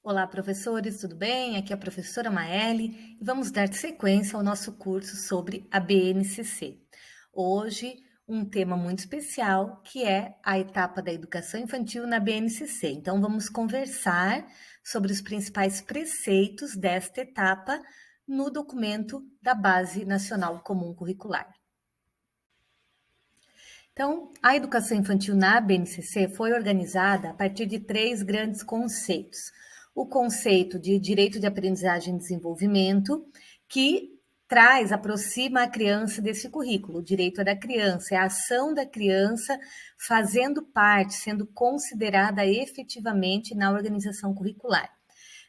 Olá, professores, tudo bem? Aqui é a professora Maeli e vamos dar sequência ao nosso curso sobre a BNCC. Hoje, um tema muito especial, que é a etapa da educação infantil na BNCC. Então, vamos conversar sobre os principais preceitos desta etapa no documento da Base Nacional Comum Curricular. Então, a educação infantil na BNCC foi organizada a partir de três grandes conceitos. O conceito de direito de aprendizagem e desenvolvimento, que aproxima a criança desse currículo. O direito é da criança, é a ação da criança fazendo parte, sendo considerada efetivamente na organização curricular.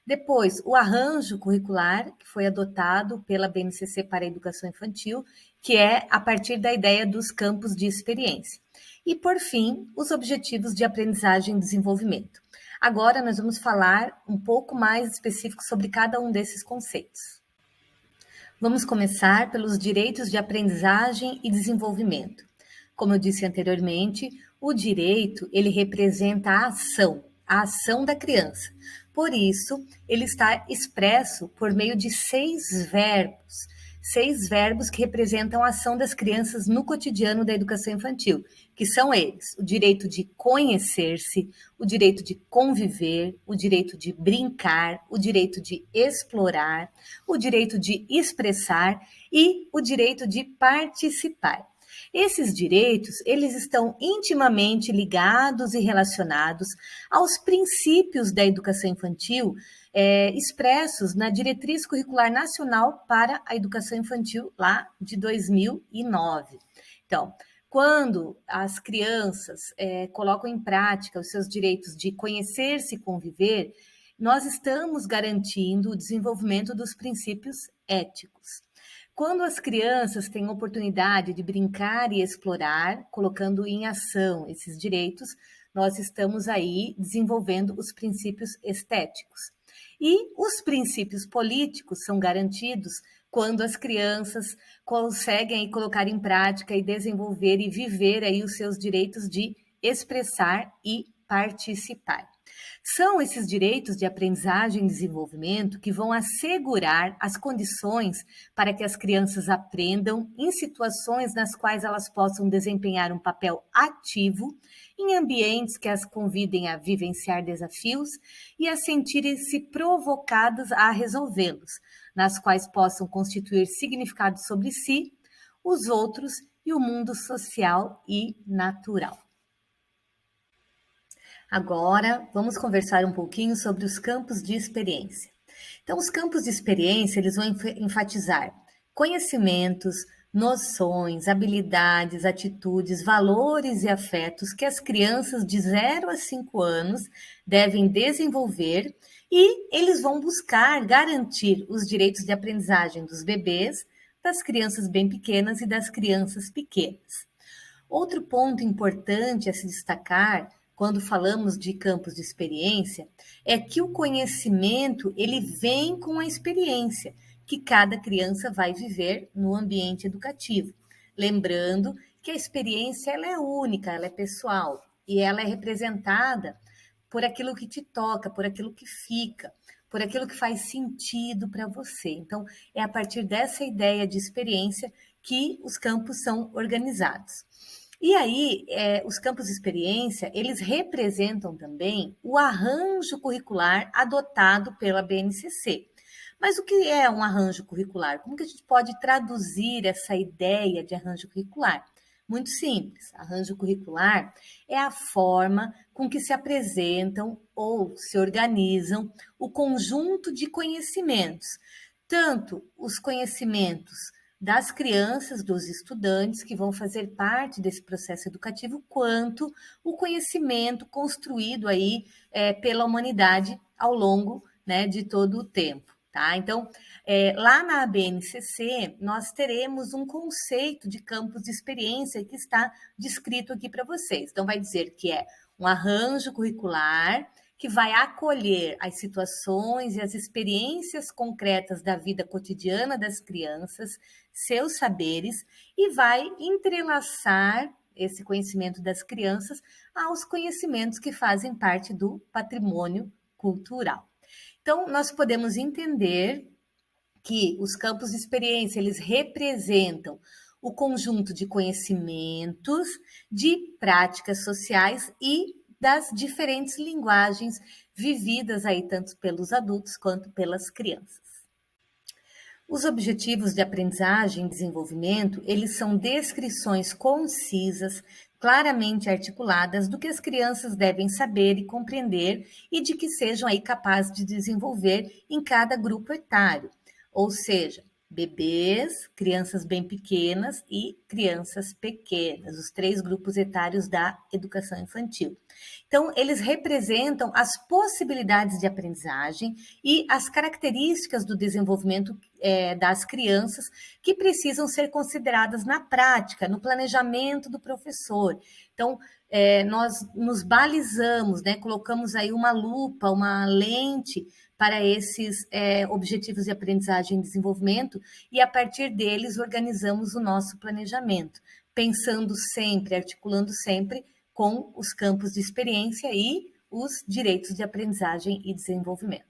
Depois, o arranjo curricular, que foi adotado pela BNCC para a educação infantil, que é a partir da ideia dos campos de experiência. E, por fim, os objetivos de aprendizagem e desenvolvimento. Agora, nós vamos falar um pouco mais específico sobre cada um desses conceitos. Vamos começar pelos direitos de aprendizagem e desenvolvimento. Como eu disse anteriormente, o direito, ele representa a ação da criança. Por isso, ele está expresso por meio de seis verbos que representam a ação das crianças no cotidiano da educação infantil, que são eles: o direito de conhecer-se, o direito de conviver, o direito de brincar, o direito de explorar, o direito de expressar e o direito de participar. Esses direitos, eles estão intimamente ligados e relacionados aos princípios da educação infantil, expressos na Diretriz Curricular Nacional para a Educação Infantil, lá de 2009. Então, quando as crianças colocam em prática os seus direitos de conhecer-se e conviver, nós estamos garantindo o desenvolvimento dos princípios éticos. Quando as crianças têm oportunidade de brincar e explorar, colocando em ação esses direitos, nós estamos aí desenvolvendo os princípios estéticos. E os princípios políticos são garantidos quando as crianças conseguem colocar em prática e desenvolver e viver aí os seus direitos de expressar e participar. São esses direitos de aprendizagem e desenvolvimento que vão assegurar as condições para que as crianças aprendam em situações nas quais elas possam desempenhar um papel ativo, em ambientes que as convidem a vivenciar desafios e a sentirem-se provocadas a resolvê-los, nas quais possam constituir significado sobre si, os outros e o mundo social e natural. Agora, vamos conversar um pouquinho sobre os campos de experiência. Então, os campos de experiência, eles vão enfatizar conhecimentos, noções, habilidades, atitudes, valores e afetos que as crianças de 0 a 5 anos devem desenvolver e eles vão buscar garantir os direitos de aprendizagem dos bebês, das crianças bem pequenas e das crianças pequenas. Outro ponto importante a se destacar quando falamos de campos de experiência é que o conhecimento ele vem com a experiência que cada criança vai viver no ambiente educativo. Lembrando que a experiência ela é única, ela é pessoal e ela é representada por aquilo que te toca, por aquilo que fica, por aquilo que faz sentido para você. Então, é a partir dessa ideia de experiência que os campos são organizados. E aí, os campos de experiência, eles representam também o arranjo curricular adotado pela BNCC. Mas o que é um arranjo curricular? Como que a gente pode traduzir essa ideia de arranjo curricular? Muito simples. Arranjo curricular é a forma com que se apresentam ou se organizam o conjunto de conhecimentos, tanto os conhecimentos das crianças, dos estudantes que vão fazer parte desse processo educativo, quanto o conhecimento construído aí pela humanidade ao longo, né, de todo o tempo. Tá? Então, lá na BNCC, nós teremos um conceito de campos de experiência que está descrito aqui para vocês. Então, vai dizer que é um arranjo curricular que vai acolher as situações e as experiências concretas da vida cotidiana das crianças, seus saberes, e vai entrelaçar esse conhecimento das crianças aos conhecimentos que fazem parte do patrimônio cultural. Então, nós podemos entender que os campos de experiência, eles representam o conjunto de conhecimentos, de práticas sociais e das diferentes linguagens vividas aí tanto pelos adultos quanto pelas crianças. Os objetivos de aprendizagem e desenvolvimento, eles são descrições concisas, claramente articuladas do que as crianças devem saber e compreender e de que sejam aí capazes de desenvolver em cada grupo etário. Ou seja, bebês, crianças bem pequenas e crianças pequenas, os 3 grupos etários da educação infantil. Então, eles representam as possibilidades de aprendizagem e as características do desenvolvimento das crianças que precisam ser consideradas na prática, no planejamento do professor. Então, nós nos balizamos, né, colocamos aí uma lupa, uma lente para esses objetivos de aprendizagem e desenvolvimento, e a partir deles organizamos o nosso planejamento, pensando sempre, articulando sempre com os campos de experiência e os direitos de aprendizagem e desenvolvimento.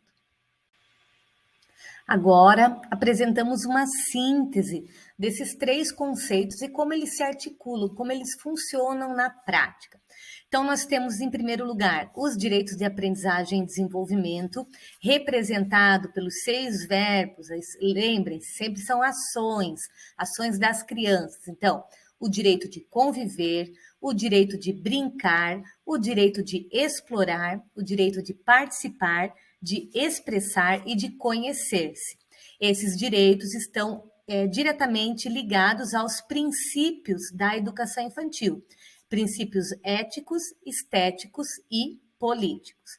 Agora, apresentamos uma síntese desses 3 conceitos e como eles se articulam, como eles funcionam na prática. Então, nós temos, em primeiro lugar, os direitos de aprendizagem e desenvolvimento, representado pelos 6 verbos, lembrem-se, sempre são ações das crianças. Então, o direito de conviver, o direito de brincar, o direito de explorar, o direito de participar, de expressar e de conhecer-se. Esses direitos estão diretamente ligados aos princípios da educação infantil, princípios éticos, estéticos e políticos.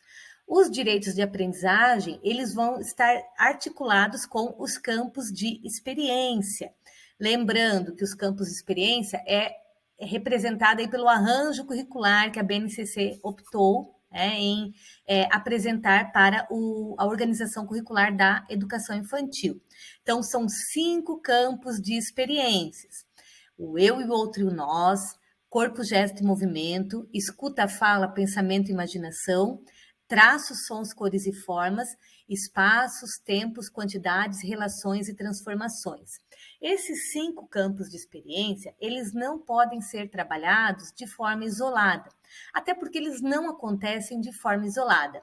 Os direitos de aprendizagem, eles vão estar articulados com os campos de experiência. Lembrando que os campos de experiência é representado aí pelo arranjo curricular que a BNCC optou em apresentar para a organização curricular da educação infantil. Então, são 5 campos de experiências: o eu e o outro e o nós, corpo, gesto e movimento, escuta, fala, pensamento e imaginação, traços, sons, cores e formas, espaços, tempos, quantidades, relações e transformações. Esses 5 campos de experiência, eles não podem ser trabalhados de forma isolada, até porque eles não acontecem de forma isolada.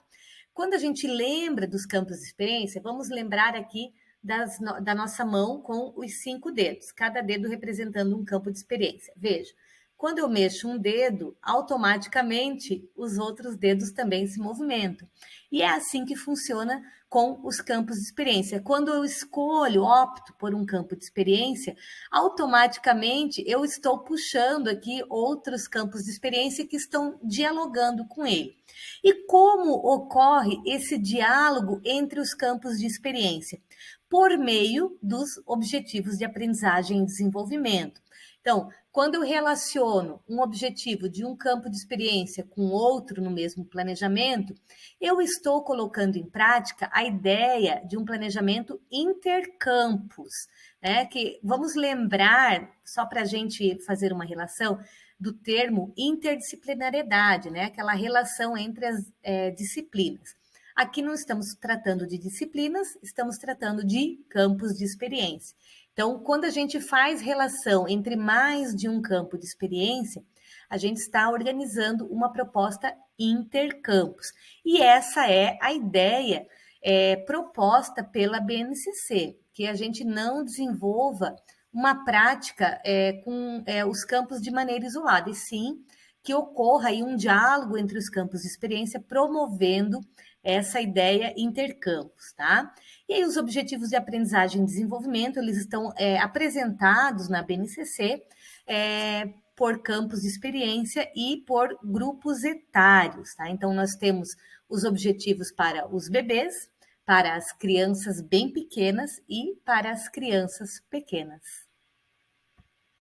Quando a gente lembra dos campos de experiência, vamos lembrar aqui da nossa mão com os 5 dedos, cada dedo representando um campo de experiência. Veja, quando eu mexo um dedo, automaticamente os outros dedos também se movimentam. E é assim que funciona com os campos de experiência. Quando eu escolho, opto por um campo de experiência, automaticamente eu estou puxando aqui outros campos de experiência que estão dialogando com ele. E como ocorre esse diálogo entre os campos de experiência? Por meio dos objetivos de aprendizagem e desenvolvimento. Então, quando eu relaciono um objetivo de um campo de experiência com outro no mesmo planejamento, eu estou colocando em prática a ideia de um planejamento intercampus, né? Que vamos lembrar, só para a gente fazer uma relação, do termo interdisciplinariedade, né? Aquela relação entre as disciplinas. Aqui não estamos tratando de disciplinas, estamos tratando de campos de experiência. Então, quando a gente faz relação entre mais de um campo de experiência, a gente está organizando uma proposta intercampus. E essa é a ideia proposta pela BNCC, que a gente não desenvolva uma prática com os campos de maneira isolada, e sim que ocorra aí um diálogo entre os campos de experiência, promovendo essa ideia intercampus, tá? E aí os objetivos de aprendizagem e desenvolvimento, eles estão apresentados na BNCC por campos de experiência e por grupos etários, tá? Então, nós temos os objetivos para os bebês, para as crianças bem pequenas e para as crianças pequenas.